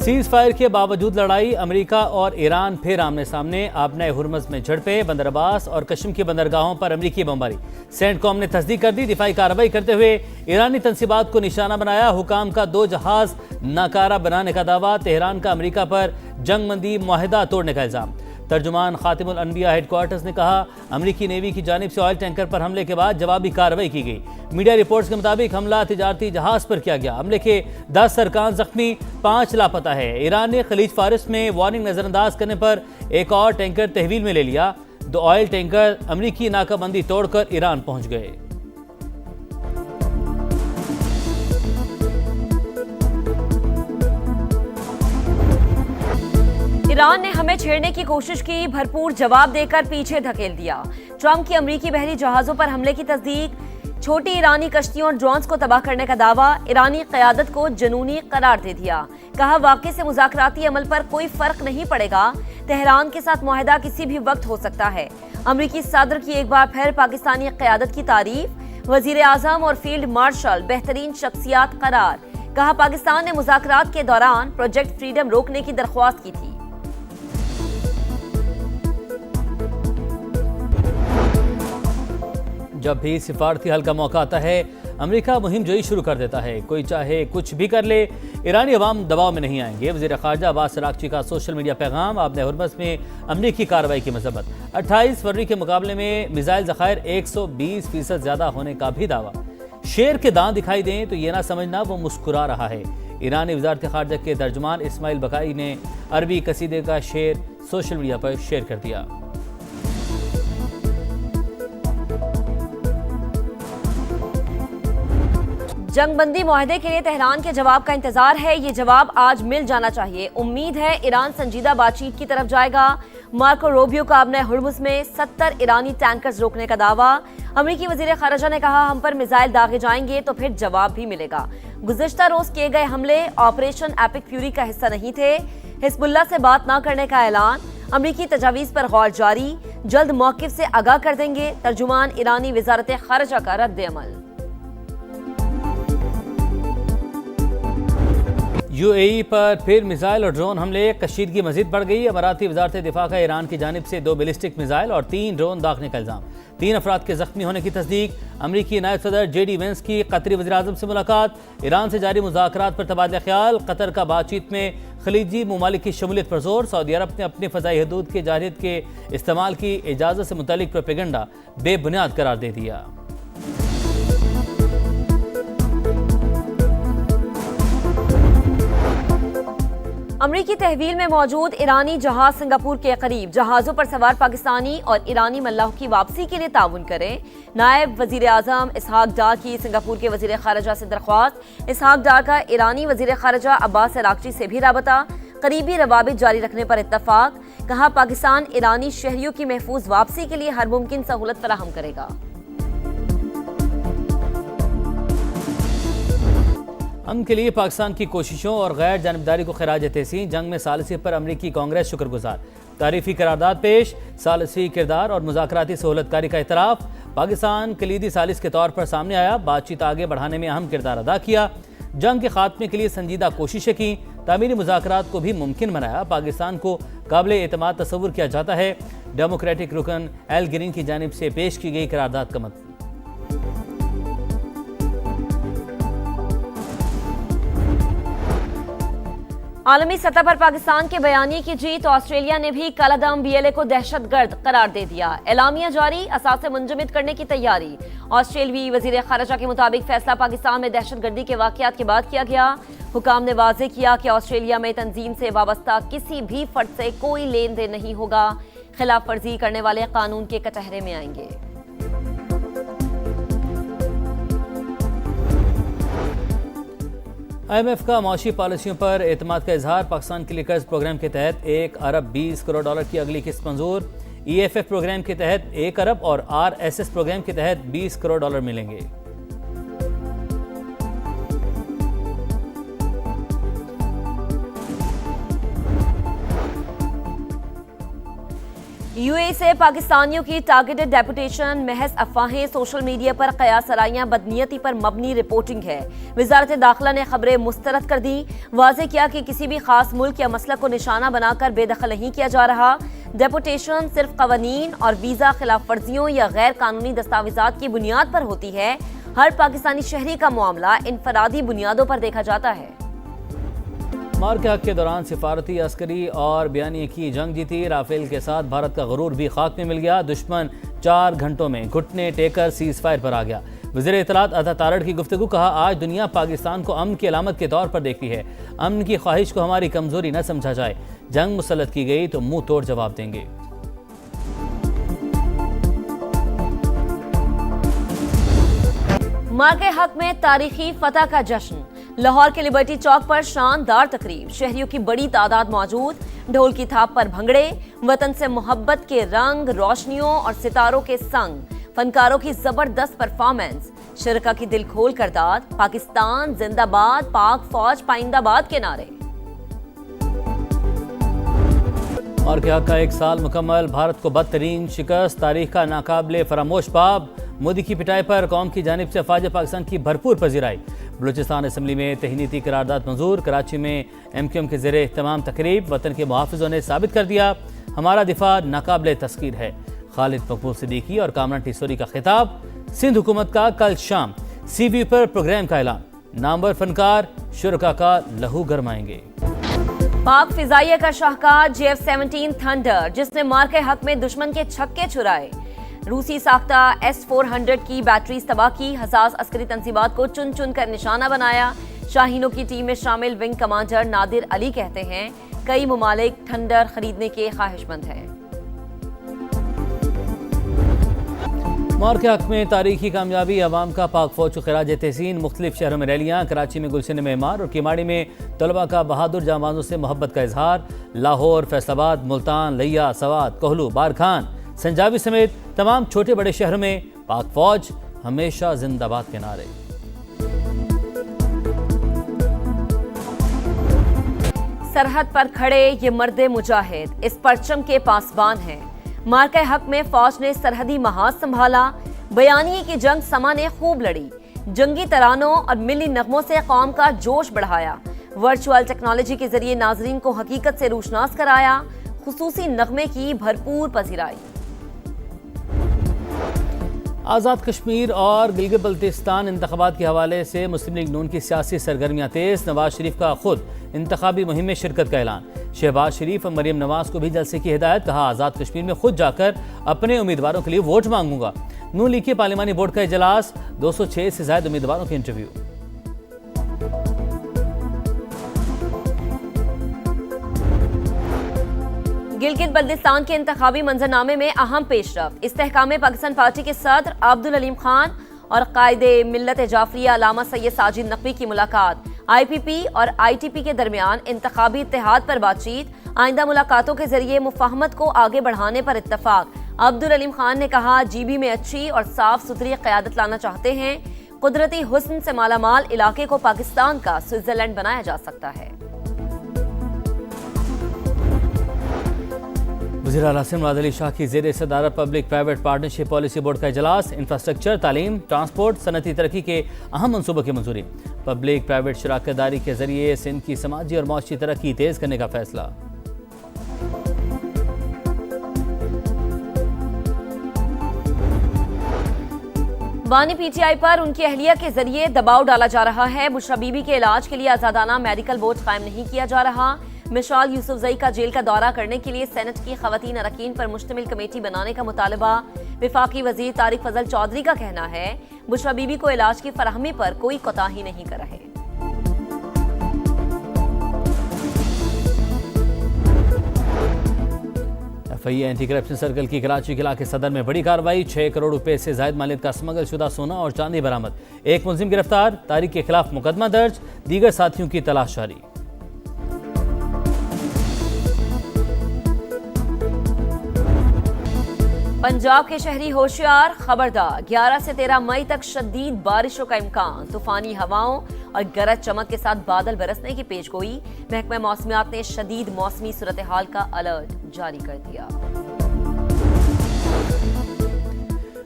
Cease fire के बावजूद लड़ाई, अमेरिका और ईरान फिर आमने सामने। आबना हुर्मुज़ में झड़पें, बंदर अब्बास और कश्म की बंदरगाहों पर अमेरिकी बमबारी। सेंटकॉम ने तस्दीक कर दी, दिफाई कार्रवाई करते हुए ईरानी तंसीबात को निशाना बनाया। हुकाम का 2 जहाज नाकारा बनाने का दावा, तेहरान का अमेरिका पर जंगबंदी मुआहिदा तोड़ने का इल्जाम। तर्जुमान खातिमुल अनबिया हेडक्वार्टर्स ने कहा, अमेरिकी नेवी की जानिब से ऑयल टैंकर पर हमले के बाद जवाबी कार्रवाई की गई। मीडिया रिपोर्ट्स के मुताबिक हमला तिजारती जहाज पर किया गया। हमले के 10 अरकान जख्मी, 5 लापता है। ईरान ने खलीज फारिस में वार्निंग नजरअंदाज करने पर एक और टैंकर तहवील में ले लिया। 2 ऑयल टैंकर अमेरिकी नाकाबंदी तोड़कर ईरान पहुंच गए। ईरान ने हमें छेड़ने की कोशिश की, भरपूर जवाब देकर पीछे धकेल दिया। ट्रंप की अमेरिकी बहरी जहाजों पर हमले की तस्दीक, छोटी ईरानी कश्तियों और ड्रोन्स को तबाह करने का दावा। ईरानी क़यादत को जुनूनी करार दे दिया। कहा, वाक़े से मुज़ाकराती अमल पर कोई फ़र्क नहीं पड़ेगा। तेहरान के साथ मुआहिदा किसी भी वक्त हो सकता है। अमेरिकी सदर की एक बार फिर पाकिस्तानी क़यादत की तारीफ। वज़ीर आज़म और फील्ड मार्शल बेहतरीन शख्सियात करार। कहा, पाकिस्तान ने मुज़ाकरात के दौरान प्रोजेक्ट फ्रीडम रोकने की दरख्वास्त की थी। जब भी सिफारती हल का मौका आता है, अमेरिका मुहिम जोई शुरू कर देता है। कोई चाहे कुछ भी कर ले, ईरानी अवाम दबाव में नहीं आएंगे। वज़ीर ख़ारजा अब्बास अराग़ची का सोशल मीडिया पैगाम। आबना हुर्मुज़ में अमेरिकी कार्रवाई की मज़म्मत। 28 फरवरी के मुकाबले में मिसाइल ज़खायर 120% ज़्यादा होने का भी दावा। शेर के दांत दिखाई दें तो ये ना समझना वो मुस्कुरा रहा है। ईरानी वज़ारत ख़ारजा के तर्जुमान इस्माइल बकाई ने अरबी कसीदे का शेर सोशल मीडिया पर शेयर कर दिया। जंगबंदी मुआहदे के लिए तेहरान के जवाब का इंतजार है। ये जवाब आज मिल जाना चाहिए। उम्मीद है ईरान संजीदा बातचीत की तरफ जाएगा। मार्को रूबियो का आबना हुर्मुज़ में 70 ईरानी टैंकर्स रोकने का दावा। अमेरिकी वज़ीर ख़ारजा ने कहा, हम पर मिसाइल दागे जाएंगे तो फिर जवाब भी मिलेगा। गुज़िश्ता रोज किए गए हमले ऑपरेशन एपिक फ्यूरी का हिस्सा नहीं थे। हिज़्बुल्लाह से बात न करने का ऐलान। अमेरिकी तजावीज़ पर गौर जारी। जल्द मौक़िफ़ से आगाह कर देंगे। तर्जुमान ईरानी वज़ारत ख़ारजा का रद्द अमल। यूएई पर फिर मिसाइल और ड्रोन हमले, कशीदगी मजीद बढ़ गई। अमाराती वज़ारत दिफा का ईरान की जानिब से 2 बैलिस्टिक मिसाइल और 3 ड्रोन दागने का इल्ज़ाम। 3 अफराद के जख्मी होने की तस्दीक। अमरीकी नायब सदर JD वेंस की कतरी वज़ीर आज़म से मुलाकात। ईरान से जारी मुज़ाकरात पर तबादला ख्याल। कतर का बातचीत में खलीजी ममालिक की शमूलियत पर जोर। सऊदी अरब ने अपनी फ़ज़ाई हदूद के जारहियत के इस्तेमाल की इजाज़त से मुतल्लिक प्रोपेगेंडा बेबुनियाद करार दे दिया। अमरीकी तहवील में मौजूद ईरानी जहाज सिंगापुर के करीब। जहाज़ों पर सवार पाकिस्तानी और ईरानी मल्लाहों की वापसी के लिए ताउन करें। नायब वज़ीर आज़म इसहाक डार की सिंगापुर के वज़ीर ख़ारजा से दरख्वास्त। इसहाक डार का ईरानी वज़ीर ख़ारजा अब्बास अराग़ची से भी राबता। करीबी रवाबित जारी रखने पर इत्तफ़ाक़। कहा, पाकिस्तान ईरानी शहरियों की महफूज वापसी के लिए हर मुमकिन सहूलत फराहम करेगा। अमन के लिए पाकिस्तान की कोशिशों और गैर जानिबदारी को खराज तहसीन। जंग में सालिसी पर अमरीकी कांग्रेस शुक्रगुजार। तारीफी करारदाद पेश। सालिसी किरदार और मुज़ाकराती सहूलतकारी का इतराफ़। पाकिस्तान कलीदी सालिस के तौर पर सामने आया। बातचीत आगे बढ़ाने में अहम किरदार अदा किया। जंग के खात्मे के लिए संजीदा कोशिशें की। तामीरी मुज़ाकरात को भी मुमकिन बनाया। पाकिस्तान को काबिल एतमाद तस्वुर किया जाता है। डेमोक्रेटिक रुकन एल ग्रीन की जानिब से पेश की गई करारदाद का मतलब। आलमी सतह पर पाकिस्तान के बयानी की जीत। ऑस्ट्रेलिया ने भी कालादम BLA को दहशतगर्द करार दे दिया। एलामिया जारी, असासे मुंजमद करने की तैयारी। ऑस्ट्रेलियाई वज़ीर ख़ारजा के मुताबिक फैसला पाकिस्तान में दहशतगर्दी के वाक़यात के बाद किया गया। हुकाम ने वाज़ेह किया कि ऑस्ट्रेलिया में तंजीम से वाबस्ता किसी भी फर्द से कोई लेन देन नहीं होगा। खिलाफ वर्जी करने वाले कानून के कटहरे में आएंगे। IMF का माशी पॉलिसियों पर एतमाद का इजहार। पाकिस्तान के लिए कर्ज प्रोग्राम के तहत 1 अरब 20 करोड़ डॉलर की अगली किस्त मंजूर। EFF प्रोग्राम के तहत 1 अरब और RSS प्रोग्राम के तहत 20 करोड़ डॉलर मिलेंगे। यूएई से पाकिस्तानियों की टारगेटेड डेपुटेशन महज अफवाहें, सोशल मीडिया पर कयासराइयां, बदनीयती पर मबनी रिपोर्टिंग है। वजारत दाखिला ने खबरें मुस्तरद कर दी, वाज़ेह किया कि किसी भी खास मुल्क या मसलक को निशाना बनाकर बेदखल नहीं किया जा रहा। डेपुटेशन सिर्फ कवानीन और वीजा खिलाफ वर्जियों या गैर कानूनी दस्तावेजात की बुनियाद पर होती है। हर पाकिस्तानी शहरी का मामला इनफरादी बुनियादों पर देखा जाता है। मार के हक के दौरान सिफारती, अस्करी और बयानी की जंग जीती। राफेल के साथ भारत का गुरूर भी खाक में मिल गया। दुश्मन 4 घंटों में घुटने टेकर सीज फायर पर आ गया। वज़ीर इत्तलात अता तारड़ की गुफ्तगू, कहा आज दुनिया पाकिस्तान को अमन की अलामत के तौर पर देखती है। अमन की ख्वाहिश को हमारी कमजोरी न समझा जाए। जंग मुसल्लत की गई तो मुंह तोड़ जवाब देंगे। मार के हक में तारीखी फतह का जश्न। लाहौर के लिबर्टी चौक पर शानदार तकरीब, शहरियों की बड़ी तादाद मौजूद। ढोल की थाप पर भंगड़े, वतन से मोहब्बत के रंग, रोशनियों और सितारों के संग फनकारों की जबरदस्त परफॉर्मेंस। शिरका की दिल खोल कर दाद, पाकिस्तान जिंदाबाद, पाक फौज पाइंदाबाद के नारे। और के हक का 1 साल मुकम्मल, भारत को बदतरीन शिकस्त, तारीख का नाकाबिले फरामोश बाब। मोदी की पिटाई पर कौम की जानिब से अफवाज पाकिस्तान की भरपूर पजीराई। बलूचिस्तान असम्बली में तहनीती करारदाद मंजूर। कराची में MQM के ज़ेरे तमाम तकरीब। वतन के मुहाफ़िज़ों ने साबित कर दिया हमारा दिफा नाकाबिले तस्कीर है। खालिद मकबूल सिद्दीकी और कामरान टिसोरी का खिताब। सिंध हुकूमत का कल शाम CV पर प्रोग्राम का ऐलान। नामवर फनकार शुरका का लहू गरमाएंगे। पाक फिजाइया का शाहकार JF-17 थंडर, जिसने मार के हक में दुश्मन के छक्के छुड़ाए। रूसी साख्ता S-400 की बैटरी तबाह की। हसास अस्करी तंजीबात को चुन चुन कर निशाना बनाया। शाहीनों की टीम में शामिल विंग कमांडर नादिर अली कहते हैं कई ममालिक थंडर खरीदने के ख्वाहिशमंद हैं। मार के हक में तारीखी कामयाबी, अवाम का पाक फौज को खिराज तहसीन। मुख्तलिफ शहरों में रैलियाँ। कराची में गुलशन मेमार और किमाड़ी में तलबा का बहादुर जांबाजों से मोहब्बत का इजहार। लाहौर, फैसलाबाद, मुल्तान, लिया, सवात, कोहलू, बारखान, संजावी समेत तमाम छोटे बड़े शहरों में पाक फौज हमेशा जिंदाबाद के नारे। सरहद पर खड़े ये मर्दे मुजाहिद इस परचम के पासबान हैं। मार के हक में फौज ने सरहदी महाज संभाला। बयानी की जंग समा ने खूब लड़ी। जंगी तरानों और मिली नगमों से कौम का जोश बढ़ाया। वर्चुअल टेक्नोलॉजी के जरिए नाजरीन को हकीकत से रूशनास कराया। खुसूसी नगमे की भरपूर पजीराई। आज़ाद कश्मीर और गिलगित बल्तिस्तान इंतखाबात के हवाले से मुस्लिम लीग नून की सियासी सरगर्मियाँ तेज। नवाज शरीफ का खुद इंतखाबी मुहिम में शिरकत का ऐलान। शहबाज शरीफ और मरीम नवाज को भी जलसे की हिदायत। कहा आज़ाद कश्मीर में खुद जाकर अपने उम्मीदवारों के लिए वोट मांगूंगा। नून लीग के पार्लिमानी बोर्ड का इजलास। 206 से ज्यादा उम्मीदवारों के इंटरव्यू। गिलगित बल्तिस्तान के इंतखाबी मंजरनामे में अहम पेशरफ। इस्तेहकाम पाकिस्तान पार्टी के सदर अब्दुल अलीम खान और कायदे मिल्लत जाफरिया अल्लामा सैयद साजिद नकवी की मुलाकात। IPP और ITP के दरमियान इंतखाबी इत्तेहाद पर बातचीत। आइंदा मुलाकातों के जरिए मुफाहमत को आगे बढ़ाने पर इत्तफाक। अब्दुल अलीम खान ने कहा GB में अच्छी और साफ सुथरी क़यादत लाना चाहते हैं। कुदरती हुस्न से मालामाल इलाके को पाकिस्तान का स्विट्जरलैंड बनाया जा सकता है। वज़ीर आला मुराद अली शाह की ज़ेर सदारत public private partnership policy board का इजलास। इंफ्रास्ट्रक्चर, तालीम, ट्रांसपोर्ट, सनती तरक्की के अहम मनसूबों की मंजूरी। पब्लिक प्राइवेट शराकत दारी के जरिए सिंध की समाजी और मौशी तरक्की तेज करने का फैसला। बानी PTI पर उनकी अहलिया के जरिए दबाव डाला जा रहा है। बुशरा बीबी के इलाज के लिए आजादाना मेडिकल बोर्ड कायम नहीं किया जा रहा। मिसाल यूसुफजई का जेल का दौरा करने के लिए सेनेट की खवातीन अरकान पर मुश्तमिल कमेटी बनाने का मुतालबा। विफाकी वजीर तारिक फजल चौधरी का कहना है बुशरा बीबी को इलाज की फराहमी पर कोई कोताही नहीं कर रहे। FIA एंटी करप्शन सर्कल की कराची किला के सदर में बड़ी कार्रवाई। 6 करोड़ रुपए से जायद मालियत का स्मगल शुदा सोना और चांदी बरामद। एक मुलजिम गिरफ्तार। तारिक के खिलाफ मुकदमा दर्ज। दीगर साथियों की तलाश जारी। पंजाब के शहरी होशियार, खबरदार। 11 से 13 मई तक शदीद बारिशों का इम्कान। तूफानी हवाओं और गरज चमक के साथ बादल बरसने की पेशगोई। महकमा मौसमियात ने शदीद मौसमी सूरत हाल का अलर्ट जारी कर दिया।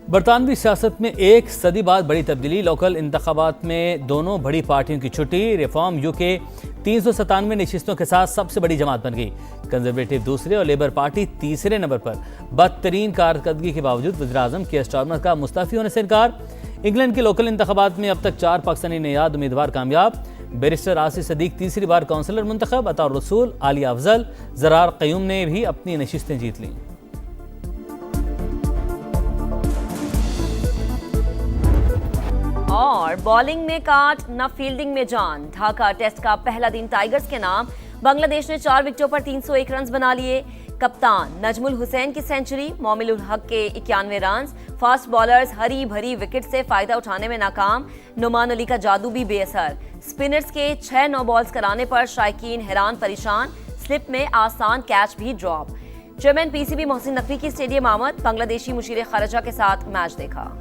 बरतानवी सियासत में एक सदी बाद बड़ी तब्दीली। लोकल इंतखाबात में दोनों बड़ी पार्टियों की छुट्टी। रिफॉर्म यूके 397 नशिस्तों के साथ सबसे बड़ी जमात बन गई। कंजर्वेटिव दूसरे और लेबर पार्टी तीसरे नंबर पर। बदतरीन कारकर्दगी के बावजूद वज़ीर-ए-आज़म कियर स्टारमर का मुस्तफ़ी होने से इनकार। इंग्लैंड के लोकल इंतखाबात में अब तक 4 पाकिस्तानी नियाद उम्मीदवार कामयाब। बैरिस्टर आसिफ सदीक तीसरी बार काउंसलर मुंतखब। अताउर रसूल, आलिया अफजल, ज़रार क़य्यूम ने भी अपनी नशिस्तें जीत लीं। और बॉलिंग में काट न फील्डिंग में जान। ढाका टेस्ट का पहला दिन टाइगर्स के नाम। बांग्लादेश ने 4 विकेटों पर 301 रन बना लिए। कप्तान नजमुल हुसैन की सेंचुरी, मोमिनुल हक के 91 रन। फास्ट बॉलर्स हरी भरी विकेट से फायदा उठाने में नाकाम। नुमान अली का जादू भी बेअसर। स्पिनर्स के 6 नो बॉल्स कराने पर शायकीन हैरान परेशान। स्लिप में आसान कैच भी drop. Chairman PCB Mohsin Naqvi की स्टेडियम आमद। बांग्लादेशी मुशीर खारजा के साथ मैच देखा।